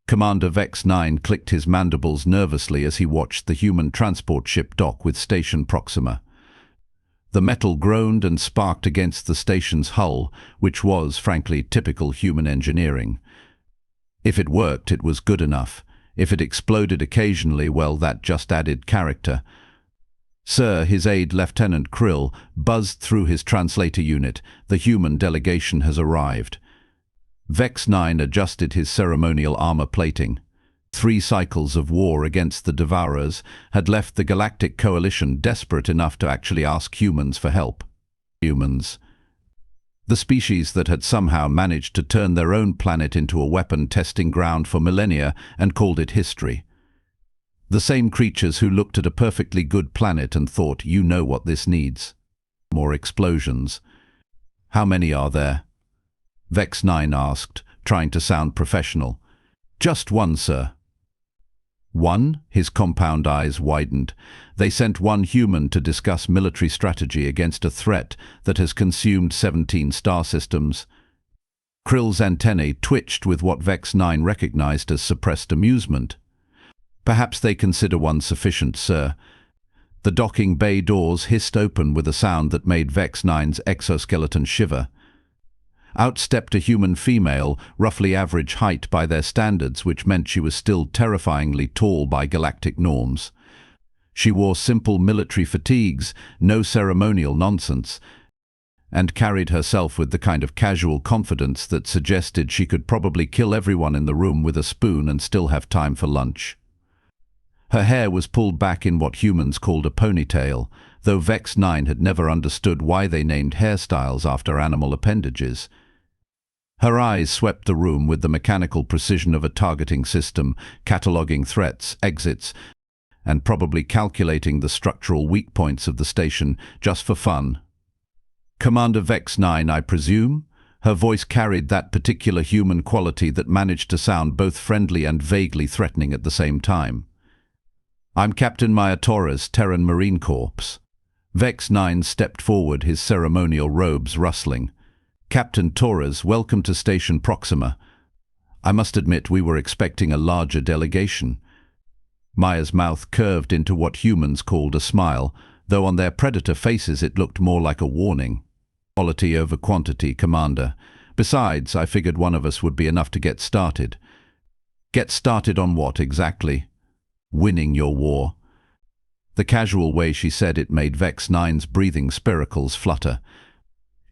Commander Vex 9 clicked his mandibles nervously as he watched the human transport ship dock with Station Proxima. The metal groaned and sparked against the station's hull, which was, frankly, typical human engineering. If it worked, it was good enough. If it exploded occasionally, well, that just added character. "Sir," his aide, Lieutenant Krill, buzzed through his translator unit. "The human delegation has arrived." Vex 9 adjusted his ceremonial armor plating. 3 cycles of war against the Devourers had left the Galactic Coalition desperate enough to actually ask humans for help. Humans. The species that had somehow managed to turn their own planet into a weapon testing ground for millennia and called it history. The same creatures who looked at a perfectly good planet and thought, "You know what this needs. More explosions." "How many are there?" Vex 9 asked, trying to sound professional. "Just one, sir." "One?" His compound eyes widened. "They sent one human to discuss military strategy against a threat that has consumed 17 star systems." Krill's antennae twitched with what Vex 9 recognized as suppressed amusement. "Perhaps they consider one sufficient, sir." The docking bay doors hissed open with a sound that made Vex 9's exoskeleton shiver. Out stepped a human female, roughly average height by their standards, which meant she was still terrifyingly tall by galactic norms. She wore simple military fatigues, no ceremonial nonsense, and carried herself with the kind of casual confidence that suggested she could probably kill everyone in the room with a spoon and still have time for lunch. Her hair was pulled back in what humans called a ponytail, though Vex 9 had never understood why they named hairstyles after animal appendages. Her eyes swept the room with the mechanical precision of a targeting system, cataloguing threats, exits, and probably calculating the structural weak points of the station just for fun. "Commander Vex 9, I presume?" Her voice carried that particular human quality that managed to sound both friendly and vaguely threatening at the same time. "I'm Captain Maya Torres, Terran Marine Corps." Vex 9 stepped forward, his ceremonial robes rustling. "Captain Torres, welcome to Station Proxima. I must admit we were expecting a larger delegation." Maya's mouth curved into what humans called a smile, though on their predator faces it looked more like a warning. "Quality over quantity, Commander. Besides, I figured one of us would be enough to get started." "Get started on what exactly?" "Winning your war." The casual way she said it made Vex 9's breathing spiracles flutter.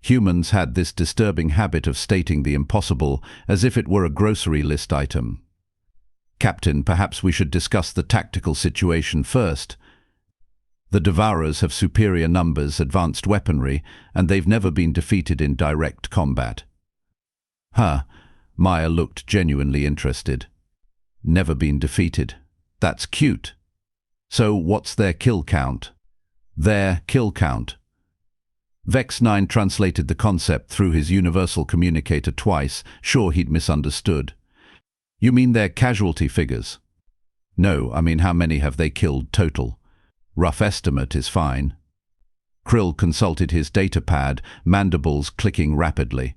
Humans had this disturbing habit of stating the impossible as if it were a grocery list item. "Captain, perhaps we should discuss the tactical situation first. The Devourers have superior numbers, advanced weaponry, and they've never been defeated in direct combat." "Huh." Maya looked genuinely interested. "Never been defeated. That's cute. So what's their kill count?" "Their kill count." Vex 9 translated the concept through his universal communicator twice, sure he'd misunderstood. "You mean their casualty figures?" "No, I mean how many have they killed total. Rough estimate is fine." Krill consulted his datapad, mandibles clicking rapidly.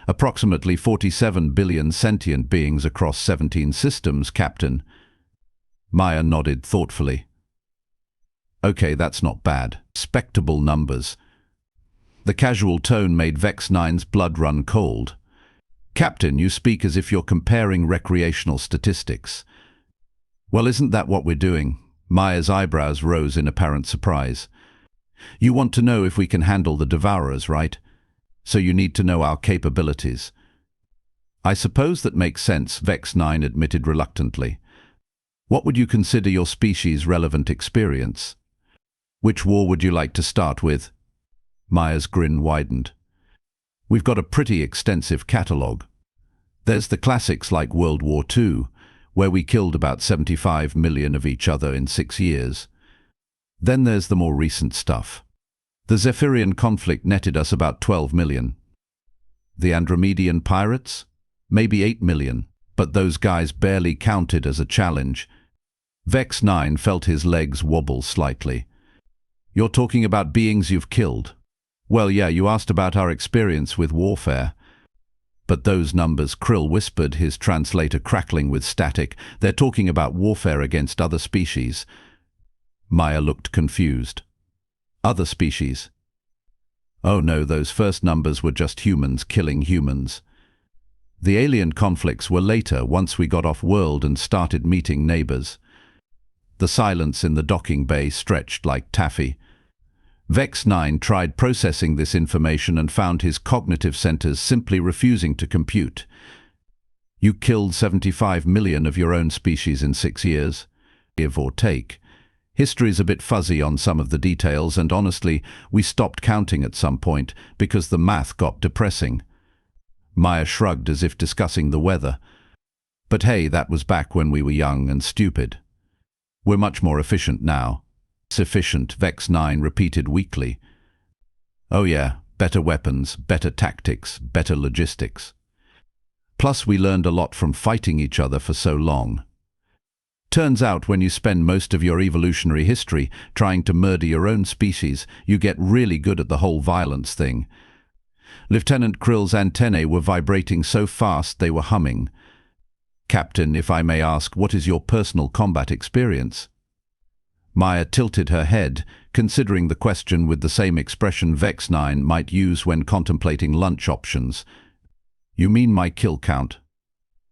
"Approximately 47 billion sentient beings across 17 systems, Captain." Maya nodded thoughtfully. "Okay, that's not bad. Respectable numbers." The casual tone made Vex 9's blood run cold. "Captain, you speak as if you're comparing recreational statistics." "Well, isn't that what we're doing?" Maya's eyebrows rose in apparent surprise. "You want to know if we can handle the Devourers, right? So you need to know our capabilities." "I suppose that makes sense," Vex 9 admitted reluctantly. "What would you consider your species' relevant experience?" "Which war would you like to start with?" Maya's grin widened. "We've got a pretty extensive catalogue. There's the classics like World War II, where we killed about 75 million of each other in 6 years. Then there's the more recent stuff. The Zephyrian conflict netted us about 12 million. The Andromedian pirates? Maybe 8 million, but those guys barely counted as a challenge." Vex 9 felt his legs wobble slightly. "You're talking about beings you've killed?" "Well, yeah, you asked about our experience with warfare." But those numbers, Krill whispered, his translator crackling with static. They're talking about warfare against other species. Maya looked confused. Other species? Oh no, those first numbers were just humans killing humans. The alien conflicts were later, once we got off-world and started meeting neighbors. The silence in the docking bay stretched like taffy. Vex 9 tried processing this information and found his cognitive centers simply refusing to compute. You killed 75 million of your own species in 6 years, give or take. History's a bit fuzzy on some of the details, and honestly, we stopped counting at some point because the math got depressing. Maya shrugged as if discussing the weather. But hey, that was back when we were young and stupid. We're much more efficient now. Efficient, Vex 9 repeated weakly. Oh yeah, better weapons, better tactics, better logistics. Plus we learned a lot from fighting each other for so long. Turns out when you spend most of your evolutionary history trying to murder your own species, you get really good at the whole violence thing. Lieutenant Krill's antennae were vibrating so fast they were humming. Captain, if I may ask, what is your personal combat experience? Maya tilted her head, considering the question with the same expression Vex 9 might use when contemplating lunch options. You mean my kill count?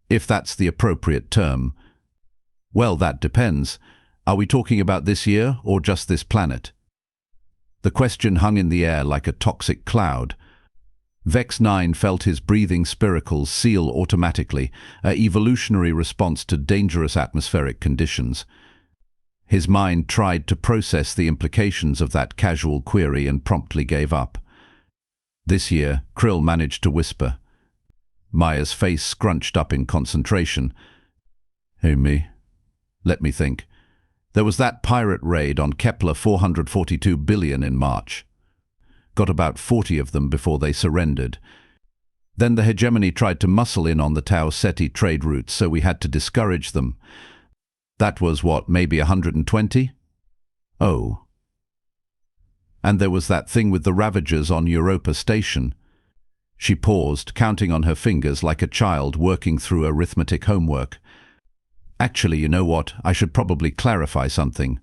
If that's the appropriate term. Well, that depends. Are we talking about this year or just this planet? The question hung in the air like a toxic cloud. Vex 9 felt his breathing spiracles seal automatically, an evolutionary response to dangerous atmospheric conditions. His mind tried to process the implications of that casual query and promptly gave up. This year, Krill managed to whisper. Maya's face scrunched up in concentration. Hey, me. Let me think. There was that pirate raid on Kepler 442 billion in March. Got about 40 of them before they surrendered. Then the hegemony tried to muscle in on the Tau Ceti trade routes, so we had to discourage them. That was what, maybe 120? Oh. And there was that thing with the Ravagers on Europa Station. She paused, counting on her fingers like a child working through arithmetic homework. Actually, you know what? I should probably clarify something.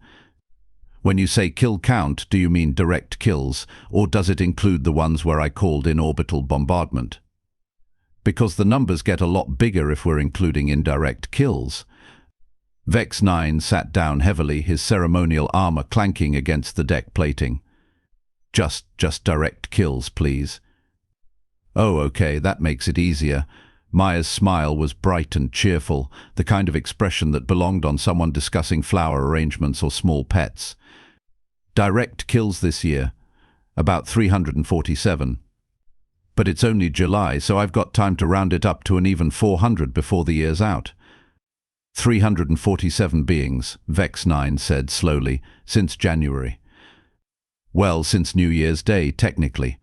When you say kill count, do you mean direct kills, or does it include the ones where I called in orbital bombardment? Because the numbers get a lot bigger if we're including indirect kills. Vex 9 sat down heavily, his ceremonial armor clanking against the deck plating. Just direct kills, please. Oh, okay, that makes it easier. Maya's smile was bright and cheerful, the kind of expression that belonged on someone discussing flower arrangements or small pets. Direct kills this year, about 347. But it's only July, so I've got time to round it up to an even 400 before the year's out. 347 beings, Vex 9 said slowly, since January. Well, since New Year's Day, technically.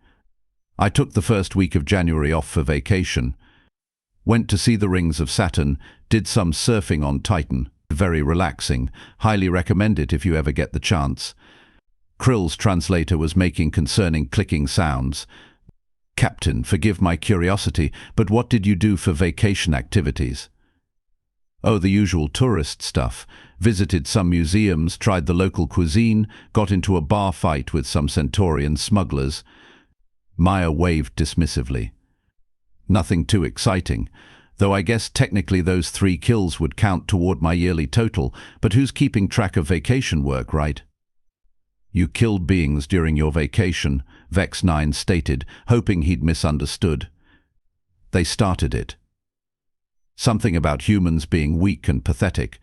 I took the first week of January off for vacation. Went to see the rings of Saturn, did some surfing on Titan. Very relaxing. Highly recommend it if you ever get the chance. Krill's translator was making concerning clicking sounds. Captain, forgive my curiosity, but what did you do for vacation activities? Oh, the usual tourist stuff. Visited some museums, tried the local cuisine, got into a bar fight with some Centaurian smugglers. Maya waved dismissively. Nothing too exciting, though I guess technically those 3 kills would count toward my yearly total, but who's keeping track of vacation work, right? You killed beings during your vacation, Vex 9 stated, hoping he'd misunderstood. They started it. Something about humans being weak and pathetic.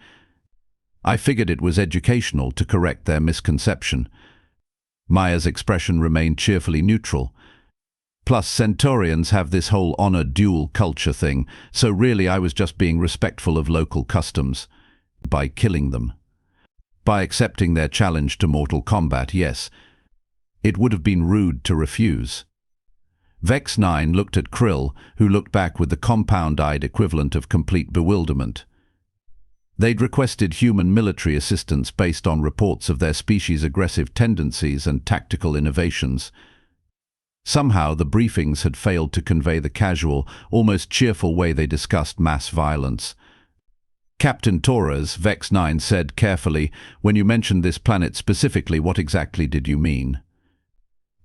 I figured it was educational to correct their misconception. Maya's expression remained cheerfully neutral. Plus, Centaurians have this whole honor duel culture thing, so really I was just being respectful of local customs. By killing them. By accepting their challenge to mortal combat, yes. It would have been rude to refuse. Vex 9 looked at Krill, who looked back with the compound-eyed equivalent of complete bewilderment. They'd requested human military assistance based on reports of their species' aggressive tendencies and tactical innovations. Somehow the briefings had failed to convey the casual, almost cheerful way they discussed mass violence. Captain Torres, Vex 9, said carefully, "When you mentioned this planet specifically, what exactly did you mean?"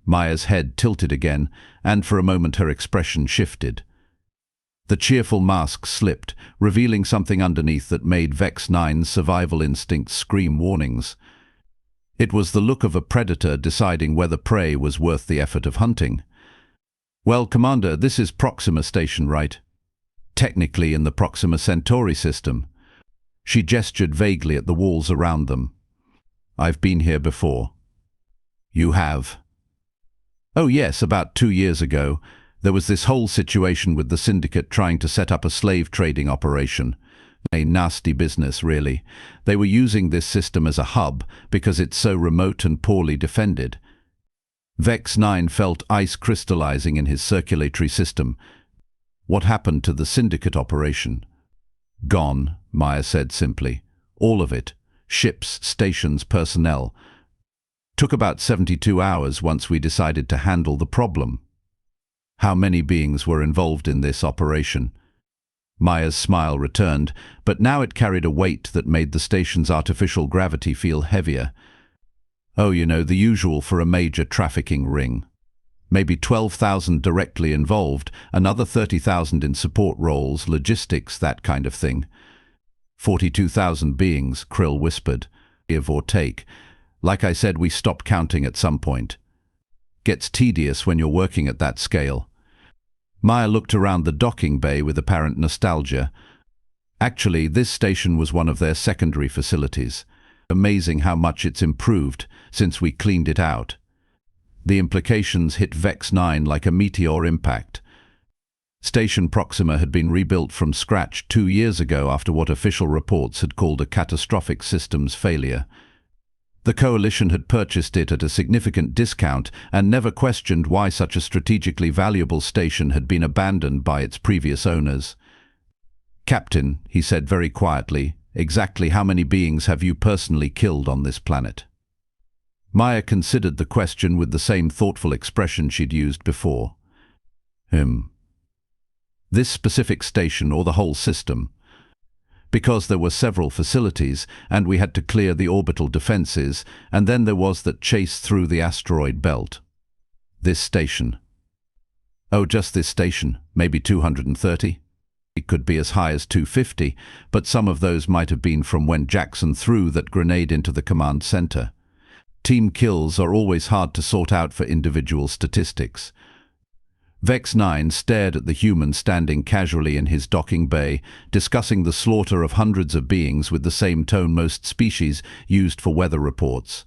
Maya's head tilted again, and for a moment her expression shifted. The cheerful mask slipped, revealing something underneath that made Vex 9's survival instincts scream warnings. It was the look of a predator deciding whether prey was worth the effort of hunting. "Well, Commander, this is Proxima Station, right?" "Technically in the Proxima Centauri system." She gestured vaguely at the walls around them. "I've been here before." "You have?" "Oh yes, about 2 years ago. There was this whole situation with the syndicate trying to set up a slave trading operation. A nasty business, really. They were using this system as a hub because it's so remote and poorly defended." Vex 9 felt ice crystallizing in his circulatory system. "What happened to the syndicate operation?" "Gone," Maya said simply. "All of it. Ships, stations, personnel. Took about 72 hours once we decided to handle the problem." "How many beings were involved in this operation?" Maya's smile returned, but now it carried a weight that made the station's artificial gravity feel heavier. "Oh, you know, the usual for a major trafficking ring. Maybe 12,000 directly involved, another 30,000 in support roles, logistics, that kind of thing." 42,000 beings, Krill whispered. "Give or take. Like I said, we stopped counting at some point. Gets tedious when you're working at that scale." Maya looked around the docking bay with apparent nostalgia. Actually, this station was one of their secondary facilities. Amazing how much it's improved since we cleaned it out. The implications hit Vex 9 like a meteor impact. Station Proxima had been rebuilt from scratch 2 years ago after what official reports had called a catastrophic systems failure. The Coalition had purchased it at a significant discount and never questioned why such a strategically valuable station had been abandoned by its previous owners. "Captain," he said very quietly, "exactly how many beings have you personally killed on this planet?" Maya considered the question with the same thoughtful expression she'd used before. This specific station or the whole system?" "Because there were several facilities, and we had to clear the orbital defenses, and then there was that chase through the asteroid belt." "This station?" "Oh, just this station, maybe 230. It could be as high as 250, but some of those might have been from when Jackson threw that grenade into the command center. Team kills are always hard to sort out for individual statistics." Vex 9 stared at the human standing casually in his docking bay, discussing the slaughter of hundreds of beings with the same tone most species used for weather reports.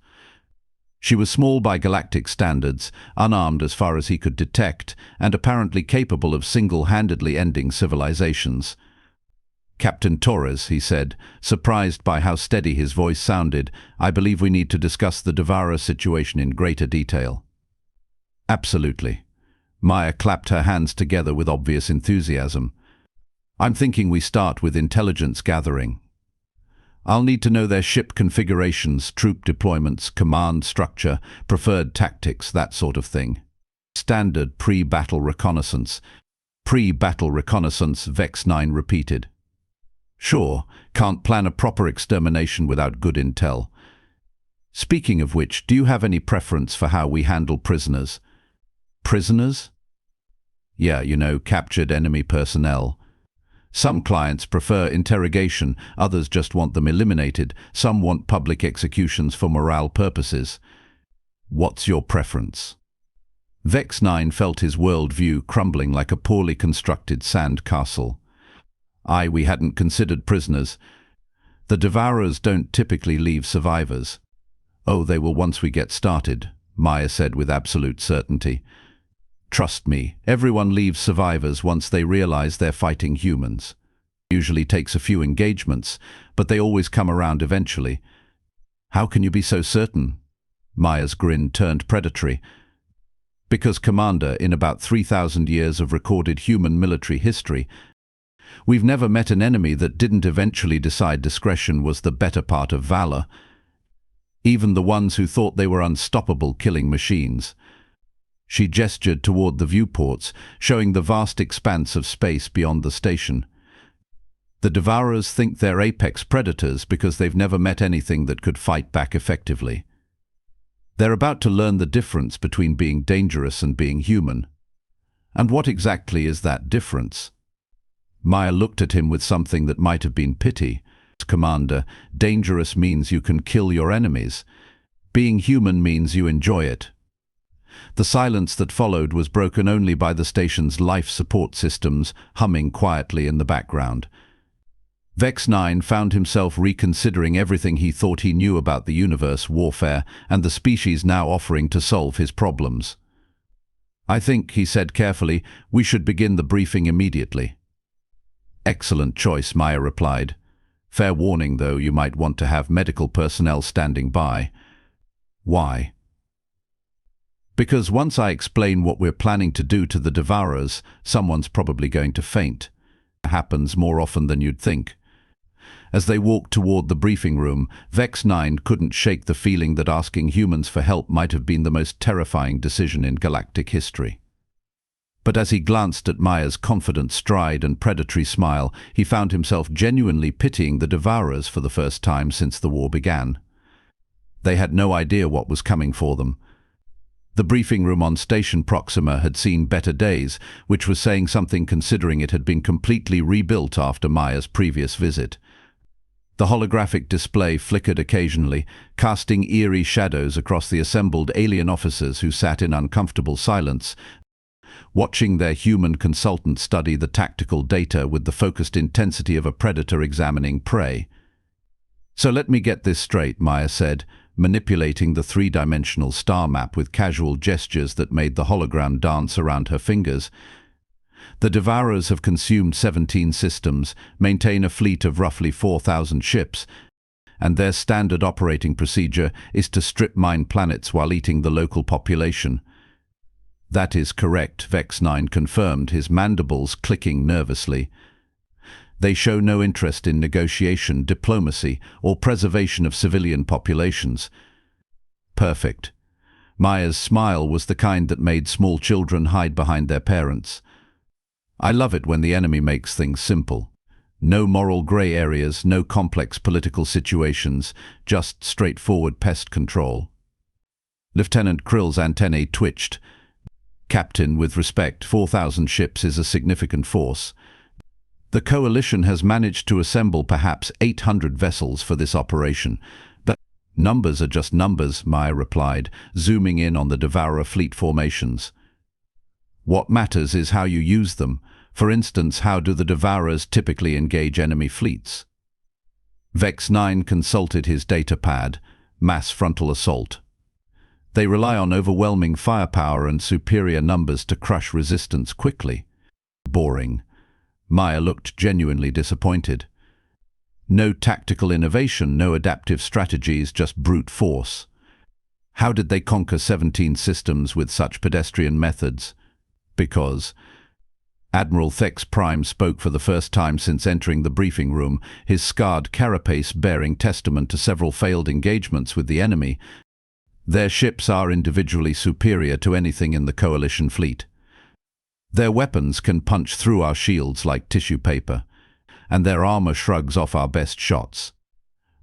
She was small by galactic standards, unarmed as far as he could detect, and apparently capable of single-handedly ending civilizations. "Captain Torres," he said, surprised by how steady his voice sounded, "I believe we need to discuss the Devourer situation in greater detail." "Absolutely." Maya clapped her hands together with obvious enthusiasm. "I'm thinking we start with intelligence gathering. I'll need to know their ship configurations, troop deployments, command structure, preferred tactics, that sort of thing. Standard pre-battle reconnaissance." "Pre-battle reconnaissance," Vex 9 repeated. "Sure, can't plan a proper extermination without good intel. Speaking of which, do you have any preference for how we handle prisoners?" "Prisoners?" "Yeah, you know, captured enemy personnel. Some clients prefer interrogation, others just want them eliminated, some want public executions for morale purposes. What's your preference?" Vex 9 felt his world-view crumbling like a poorly constructed sand castle. We hadn't considered prisoners. The Devourers don't typically leave survivors." "Oh, they will once we get started," Maya said with absolute certainty. "Trust me, everyone leaves survivors once they realize they're fighting humans. Usually takes a few engagements, but they always come around eventually." "How can you be so certain?" Maya's grin turned predatory. "Because, Commander, in about 3,000 years of recorded human military history, we've never met an enemy that didn't eventually decide discretion was the better part of valor. Even the ones who thought they were unstoppable killing machines. She gestured toward the viewports, showing the vast expanse of space beyond the station. The Devourers think they're apex predators because they've never met anything that could fight back effectively. They're about to learn the difference between being dangerous and being human. And what exactly is that difference? Maya looked at him with something that might have been pity. Commander, dangerous means you can kill your enemies. Being human means you enjoy it. The silence that followed was broken only by the station's life support systems humming quietly in the background. Vex 9 found himself reconsidering everything he thought he knew about the universe, warfare, and the species now offering to solve his problems. "I think," he said carefully, "we should begin the briefing immediately." "Excellent choice," Maya replied. "Fair warning, though, you might want to have medical personnel standing by." "Why?" "Because once I explain what we're planning to do to the Devourers, someone's probably going to faint. It happens more often than you'd think." As they walked toward the briefing room, Vex 9 couldn't shake the feeling that asking humans for help might have been the most terrifying decision in galactic history. But as he glanced at Maya's confident stride and predatory smile, he found himself genuinely pitying the Devourers for the first time since the war began. They had no idea what was coming for them. The briefing room on Station Proxima had seen better days, which was saying something considering it had been completely rebuilt after Maya's previous visit. The holographic display flickered occasionally, casting eerie shadows across the assembled alien officers who sat in uncomfortable silence, watching their human consultant study the tactical data with the focused intensity of a predator examining prey. "So let me get this straight," Maya said, manipulating the three-dimensional star map with casual gestures that made the hologram dance around her fingers. "The Devourers have consumed 17 systems, maintain a fleet of roughly 4,000 ships, and their standard operating procedure is to strip mine planets while eating the local population." "That is correct," Vex 9 confirmed, his mandibles clicking nervously. "They show no interest in negotiation, diplomacy, or preservation of civilian populations." "Perfect." Maya's smile was the kind that made small children hide behind their parents. "I love it when the enemy makes things simple. No moral grey areas, no complex political situations, just straightforward pest control." Lieutenant Krill's antennae twitched. "Captain, with respect, 4,000 ships is a significant force. The Coalition has managed to assemble perhaps 800 vessels for this operation, but numbers are just numbers," Maya replied, zooming in on the Devourer fleet formations. "What matters is how you use them. For instance, how do the Devourers typically engage enemy fleets?" Vex 9 consulted his datapad. Mass frontal assault. "They rely on overwhelming firepower and superior numbers to crush resistance quickly." "Boring." Maya looked genuinely disappointed. "No tactical innovation, no adaptive strategies, just brute force." "How did they conquer 17 systems with such pedestrian methods?" "Because..." Admiral Thex Prime spoke for the first time since entering the briefing room, his scarred carapace bearing testament to several failed engagements with the enemy. "Their ships are individually superior to anything in the Coalition fleet. Their weapons can punch through our shields like tissue paper, and their armor shrugs off our best shots."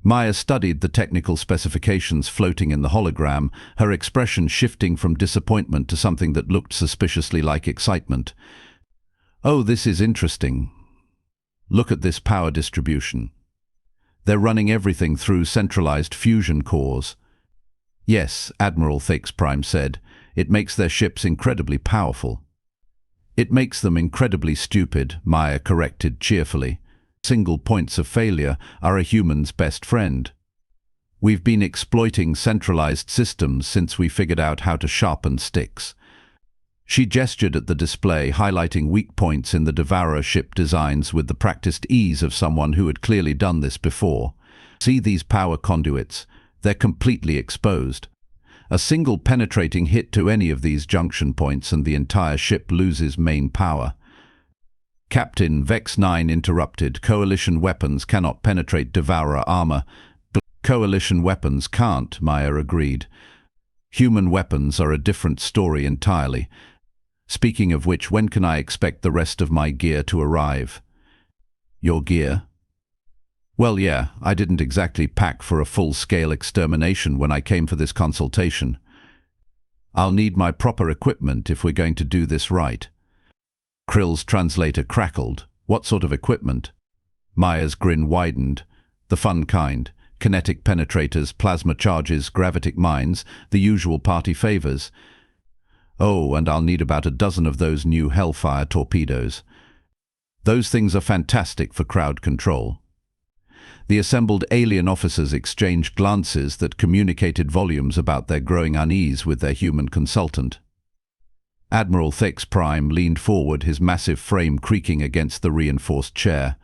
Maya studied the technical specifications floating in the hologram, her expression shifting from disappointment to something that looked suspiciously like excitement. "Oh, this is interesting. Look at this power distribution. They're running everything through centralized fusion cores." "Yes," Admiral Thex Prime said, "it makes their ships incredibly powerful." "It makes them incredibly stupid," Maya corrected cheerfully. "Single points of failure are a human's best friend. We've been exploiting centralized systems since we figured out how to sharpen sticks." She gestured at the display, highlighting weak points in the Devourer ship designs with the practiced ease of someone who had clearly done this before. "See these power conduits? They're completely exposed. A single penetrating hit to any of these junction points and the entire ship loses main power." "Captain," Vex 9 interrupted, "Coalition weapons cannot penetrate Devourer armor." "Coalition weapons can't," Maya agreed. Human weapons are a different story entirely. Speaking of which, when can I expect the rest of my gear to arrive? Your gear? Well, yeah, I didn't exactly pack for a full-scale extermination when I came for this consultation. I'll need my proper equipment if we're going to do this right. Krill's translator crackled. What sort of equipment? Maya's grin widened. The fun kind. Kinetic penetrators, plasma charges, gravitic mines, the usual party favors. Oh, and I'll need about a dozen of those new Hellfire torpedoes. Those things are fantastic for crowd control. The assembled alien officers exchanged glances that communicated volumes about their growing unease with their human consultant. Admiral Thex Prime leaned forward, his massive frame creaking against the reinforced chair.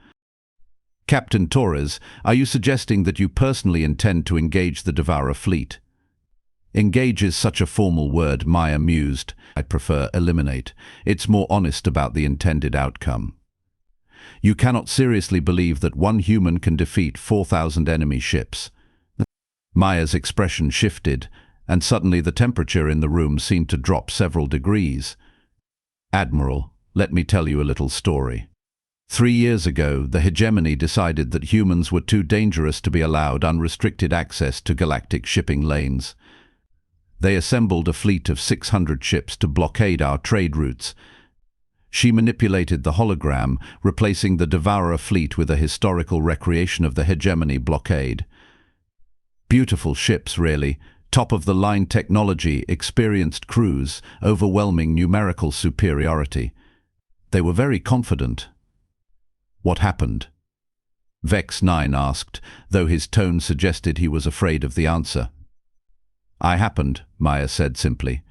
Captain Torres, are you suggesting that you personally intend to engage the Devourer fleet? Engage is such a formal word, Maya mused. I'd prefer eliminate. It's more honest about the intended outcome. You cannot seriously believe that one human can defeat 4,000 enemy ships. Maya's expression shifted, and suddenly the temperature in the room seemed to drop several degrees. Admiral, let me tell you a little story. 3 years ago, the hegemony decided that humans were too dangerous to be allowed unrestricted access to galactic shipping lanes. They assembled a fleet of 600 ships to blockade our trade routes. She manipulated the hologram, replacing the Devourer fleet with a historical recreation of the hegemony blockade. Beautiful ships, really. Top-of-the-line technology, experienced crews, overwhelming numerical superiority. They were very confident. What happened? Vex 9 asked, though his tone suggested he was afraid of the answer. I happened, Maya said simply.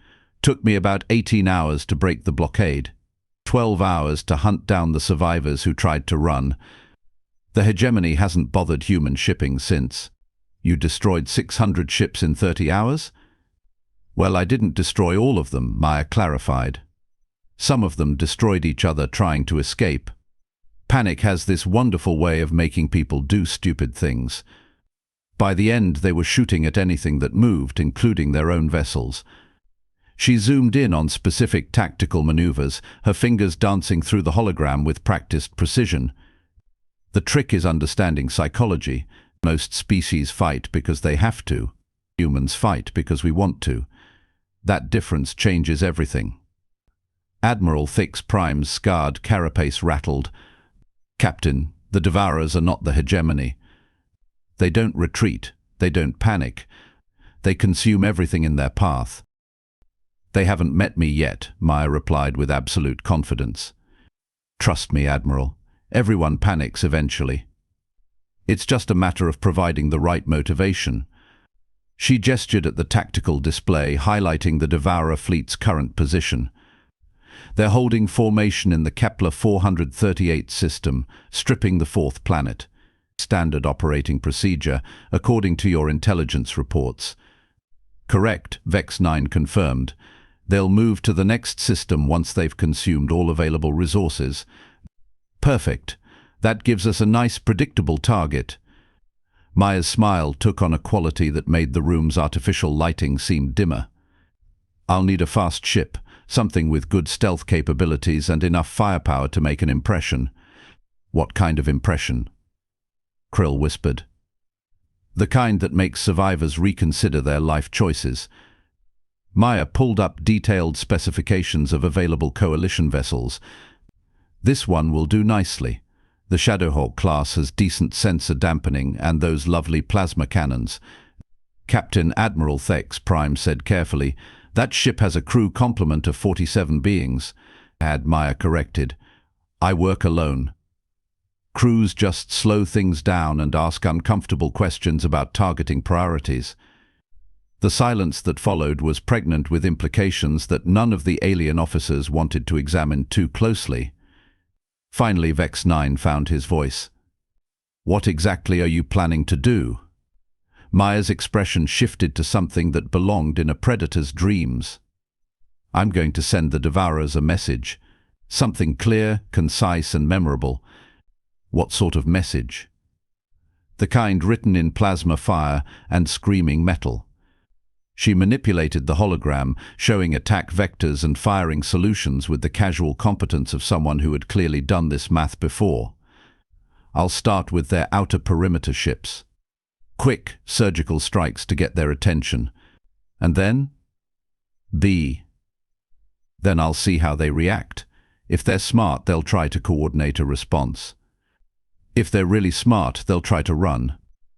Took me about 18 hours to break the blockade. 12 hours to hunt down the survivors who tried to run. The hegemony hasn't bothered human shipping since. You destroyed 600 ships in 30 hours? Well, I didn't destroy all of them, Maya clarified. Some of them destroyed each other trying to escape. Panic has this wonderful way of making people do stupid things. By the end, they were shooting at anything that moved, including their own vessels. She zoomed in on specific tactical maneuvers, her fingers dancing through the hologram with practiced precision. The trick is understanding psychology. Most species fight because they have to. Humans fight because we want to. That difference changes everything. Admiral Thex Prime's scarred carapace rattled. Captain, the Devourers are not the hegemony. They don't retreat. They don't panic. They consume everything in their path. They haven't met me yet, Maya replied with absolute confidence. Trust me, Admiral. Everyone panics eventually. It's just a matter of providing the right motivation. She gestured at the tactical display, highlighting the Devourer fleet's current position. They're holding formation in the Kepler 438 system, stripping the fourth planet. Standard operating procedure, according to your intelligence reports. Correct, Vex 9 confirmed. They'll move to the next system once they've consumed all available resources. Perfect. That gives us a nice, predictable target. Maya's smile took on a quality that made the room's artificial lighting seem dimmer. I'll need a fast ship, something with good stealth capabilities and enough firepower to make an impression. What kind of impression? Krill whispered. The kind that makes survivors reconsider their life choices. Maya pulled up detailed specifications of available coalition vessels. This one will do nicely. The Shadowhawk class has decent sensor dampening and those lovely plasma cannons. Captain Admiral Thex Prime said carefully, that ship has a crew complement of 47 beings. Maya corrected. I work alone. Crews just slow things down and ask uncomfortable questions about targeting priorities. The silence that followed was pregnant with implications that none of the alien officers wanted to examine too closely. Finally, Vex 9 found his voice. What exactly are you planning to do? Maya's expression shifted to something that belonged in a predator's dreams. I'm going to send the Devourers a message. Something clear, concise and memorable. What sort of message? The kind written in plasma fire and screaming metal. She manipulated the hologram, showing attack vectors and firing solutions with the casual competence of someone who had clearly done this math before. I'll start with their outer perimeter ships. Quick, surgical strikes to get their attention. And then? B. Then I'll see how they react. If they're smart, they'll try to coordinate a response. If they're really smart, they'll try to run.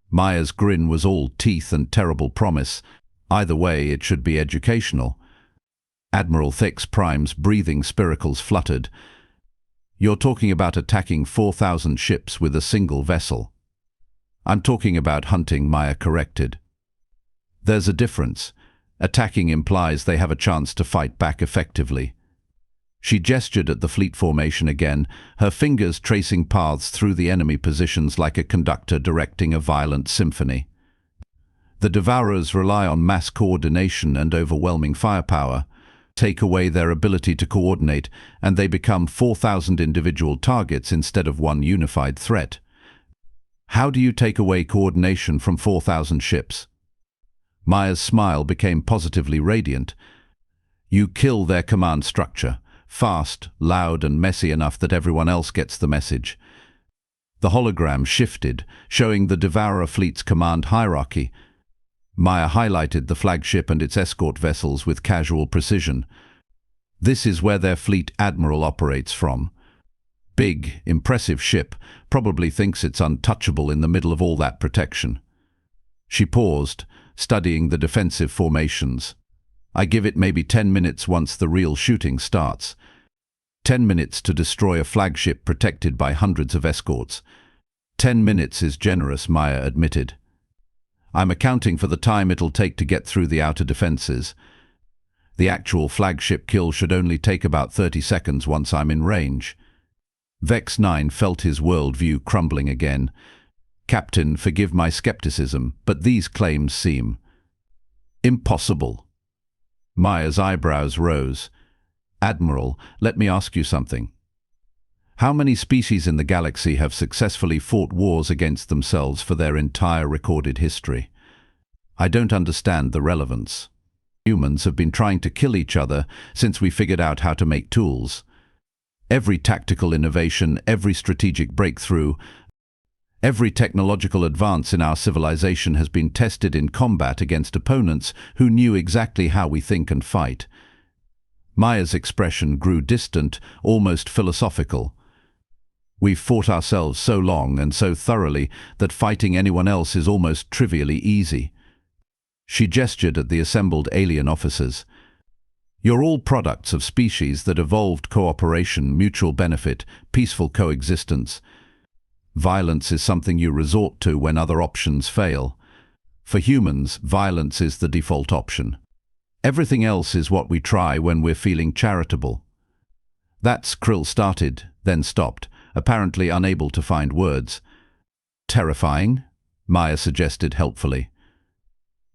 Maya's grin was all teeth and terrible promise. Either way, it should be educational. Admiral Thix Prime's breathing spiracles fluttered. You're talking about attacking 4,000 ships with a single vessel. I'm talking about hunting, Maya corrected. There's a difference. Attacking implies they have a chance to fight back effectively. She gestured at the fleet formation again, her fingers tracing paths through the enemy positions like a conductor directing a violent symphony. The Devourers rely on mass coordination and overwhelming firepower. Take away their ability to coordinate, and they become 4,000 individual targets instead of one unified threat. How do you take away coordination from 4,000 ships? Maya's smile became positively radiant. You kill their command structure, fast, loud, and messy enough that everyone else gets the message. The hologram shifted, showing the Devourer fleet's command hierarchy. Maya highlighted the flagship and its escort vessels with casual precision. This is where their fleet admiral operates from. Big, impressive ship, probably thinks it's untouchable in the middle of all that protection. She paused, studying the defensive formations. I give it maybe 10 minutes once the real shooting starts. 10 minutes to destroy a flagship protected by hundreds of escorts. 10 minutes is generous, Maya admitted. I'm accounting for the time it'll take to get through the outer defenses. The actual flagship kill should only take about 30 seconds once I'm in range. Vex 9 felt his worldview crumbling again. Captain, forgive my skepticism, but these claims seem impossible. Maya's eyebrows rose. Admiral, let me ask you something. How many species in the galaxy have successfully fought wars against themselves for their entire recorded history? I don't understand the relevance. Humans have been trying to kill each other since we figured out how to make tools. Every tactical innovation, every strategic breakthrough, every technological advance in our civilization has been tested in combat against opponents who knew exactly how we think and fight. Maya's expression grew distant, almost philosophical. We've fought ourselves so long and so thoroughly that fighting anyone else is almost trivially easy. She gestured at the assembled alien officers. You're all products of species that evolved cooperation, mutual benefit, peaceful coexistence. Violence is something you resort to when other options fail. For humans, violence is the default option. Everything else is what we try when we're feeling charitable. That's Krill started, then stopped, apparently unable to find words. Terrifying? Maya suggested helpfully.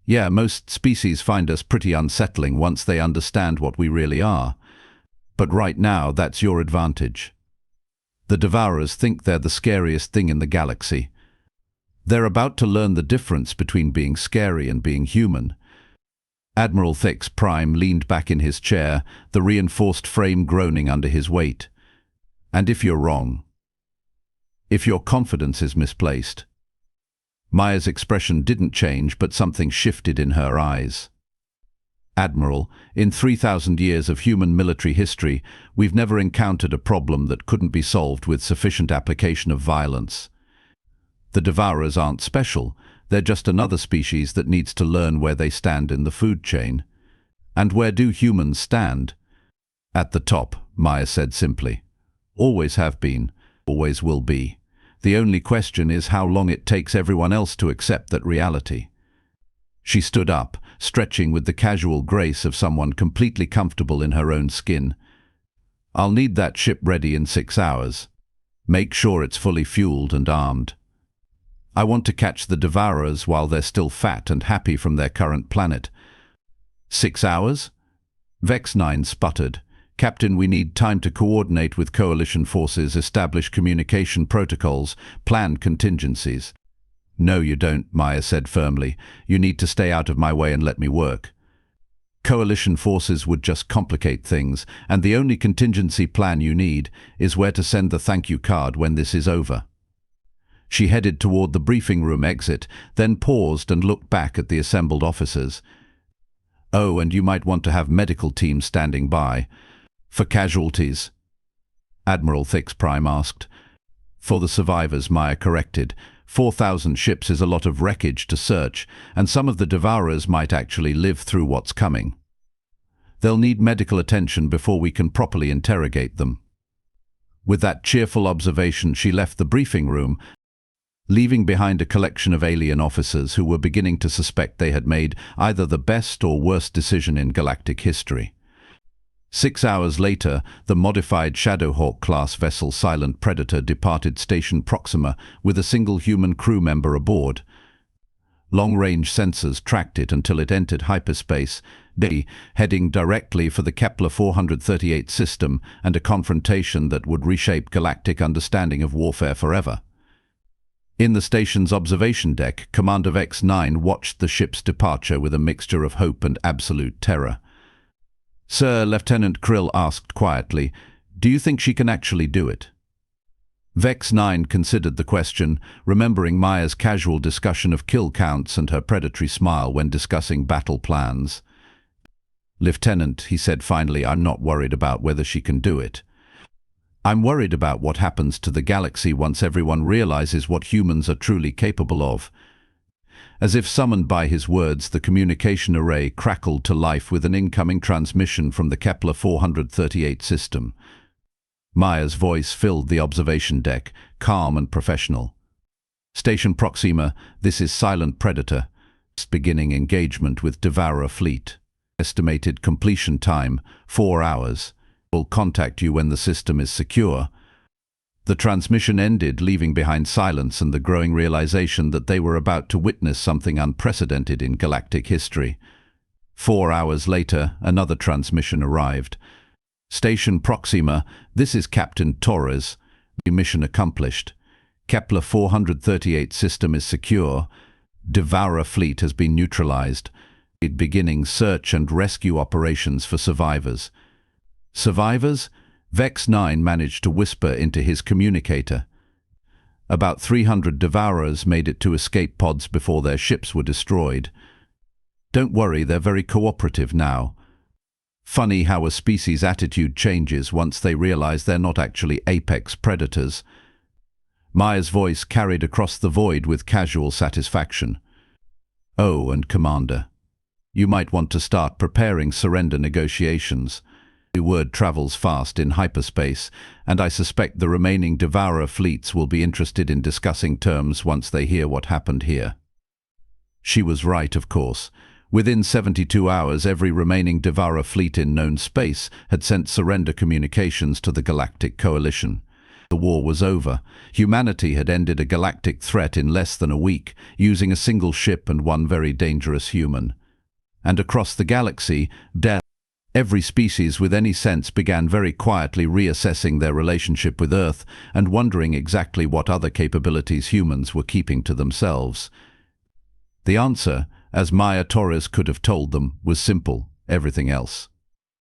Yeah, most species find us pretty unsettling once they understand what we really are. But right now, that's your advantage. The Devourers think they're the scariest thing in the galaxy. They're about to learn the difference between being scary and being human. Admiral Thix Prime leaned back in his chair, the reinforced frame groaning under his weight. And if you're wrong? If your confidence is misplaced? Maya's expression didn't change, but something shifted in her eyes. Admiral, in 3,000 years of human military history, we've never encountered a problem that couldn't be solved with sufficient application of violence. The Devourers aren't special, they're just another species that needs to learn where they stand in the food chain. And where do humans stand? At the top, Maya said simply. Always have been, always will be. The only question is how long it takes everyone else to accept that reality. She stood up, stretching with the casual grace of someone completely comfortable in her own skin. I'll need that ship ready in 6 hours. Make sure it's fully fueled and armed. I want to catch the Devourers while they're still fat and happy from their current planet. 6 hours? Vex 9 sputtered. Captain, we need time to coordinate with coalition forces, establish communication protocols, plan contingencies. No, you don't, Maya said firmly. You need to stay out of my way and let me work. Coalition forces would just complicate things, and the only contingency plan you need is where to send the thank you card when this is over. She headed toward the briefing room exit, then paused and looked back at the assembled officers. Oh, and you might want to have medical teams standing by. For casualties, Admiral Thix Prime asked. For the survivors, Maya corrected. 4,000 ships is a lot of wreckage to search, and some of the Devourers might actually live through what's coming. They'll need medical attention before we can properly interrogate them. With that cheerful observation, she left the briefing room, leaving behind a collection of alien officers who were beginning to suspect they had made either the best or worst decision in galactic history. 6 hours later, the modified Shadowhawk-class vessel Silent Predator departed Station Proxima with a single human crew member aboard. Long-range sensors tracked it until it entered hyperspace, heading directly for the Kepler-438 system and a confrontation that would reshape galactic understanding of warfare forever. In the station's observation deck, Commander Vex-9 watched the ship's departure with a mixture of hope and absolute terror. Sir, Lieutenant Krill asked quietly, do you think she can actually do it? Vex-9 considered the question, remembering Maya's casual discussion of kill counts and her predatory smile when discussing battle plans. Lieutenant, he said finally, I'm not worried about whether she can do it. I'm worried about what happens to the galaxy once everyone realizes what humans are truly capable of. As if summoned by his words, the communication array crackled to life with an incoming transmission from the Kepler-438 system. Maya's voice filled the observation deck, calm and professional. Station Proxima, this is Silent Predator. Beginning engagement with Devourer fleet. Estimated completion time, 4 hours. Will contact you when the system is secure. The transmission ended, leaving behind silence and the growing realization that they were about to witness something unprecedented in galactic history. 4 hours later, another transmission arrived. Station Proxima, this is Captain Torres. Mission accomplished. Kepler-438 system is secure. Devourer fleet has been neutralized. Beginning search and rescue operations for survivors. Survivors? Vex-9 managed to whisper into his communicator. About 300 Devourers made it to escape pods before their ships were destroyed. Don't worry, they're very cooperative now. Funny how a species' attitude changes once they realize they're not actually apex predators. Maya's voice carried across the void with casual satisfaction. Oh, and Commander, you might want to start preparing surrender negotiations. The word travels fast in hyperspace, and I suspect the remaining Devourer fleets will be interested in discussing terms once they hear what happened here. She was right, of course. Within 72 hours, every remaining Devourer fleet in known space had sent surrender communications to the Galactic Coalition. The war was over. Humanity had ended a galactic threat in less than a week, using a single ship and one very dangerous human. And across the galaxy, every species with any sense began very quietly reassessing their relationship with Earth and wondering exactly what other capabilities humans were keeping to themselves. The answer, as Maya Torres could have told them, was simple: everything else.